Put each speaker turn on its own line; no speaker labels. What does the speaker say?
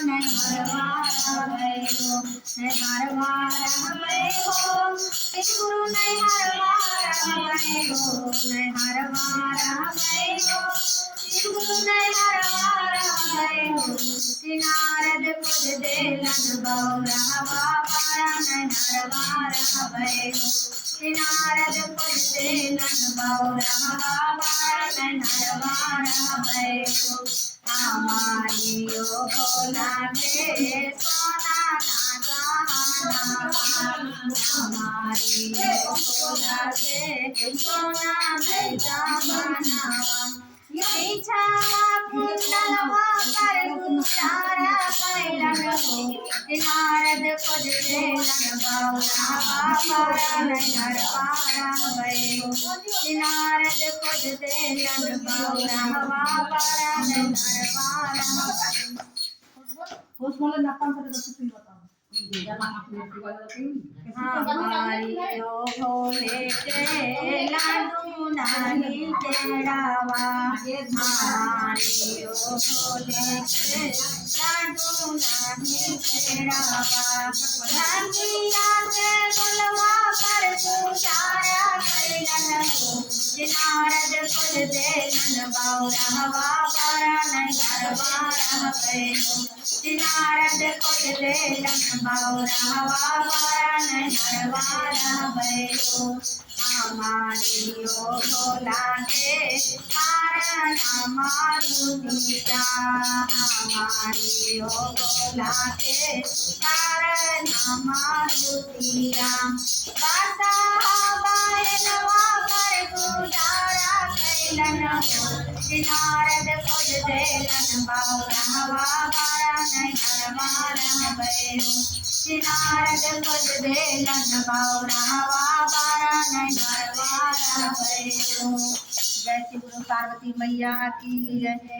नहीं हरवारा भयो नहीं हरवारा भयो गुरु नहीं हरवारा भयो नहीं हरवारा भयो गुरु नहीं हरवारा भयो नारद खुद देलन बौरावा पारा नहीं हरवारा भयो नारद खुद देलन बौरावा पारा नहीं हरवारा भयो हमारी ओ भोला के सोना ना हमारी ओ भोला के सोना में जमाना इच्छा कुंडलवा कर गुजारा कैलन नारद खुद देलन बौरावा पारा नहीं हरवारा भयो नारद खुद देलन बौरावा पारा नहीं हरवारा
Terus mulai napan pada situ बताओ
हमारी ओ भोले के लाडू नानी तेरावा हमारी ओ भोले के लाडू नानी तेरावा नानिया के गुलवा पर पुजारा कैलन नारद खुद देलन बौरावा पारा नहीं हरवारा भयो नारद खुद देलन बौरावा पारा नहीं हरवारा भयो हमारी ओ भोला के कारण मारुतिया हमारी ओ भोला के कारण मारुतिया बासा बायनवा पर गुजारा कैलन नारद खुद देलन बौरावा पारा नहीं हरवारा भयो नारद खुद देलन बौरावा पारा नहीं हरवारा भयो। जय श्री गुरु पार्वती मैया की जय।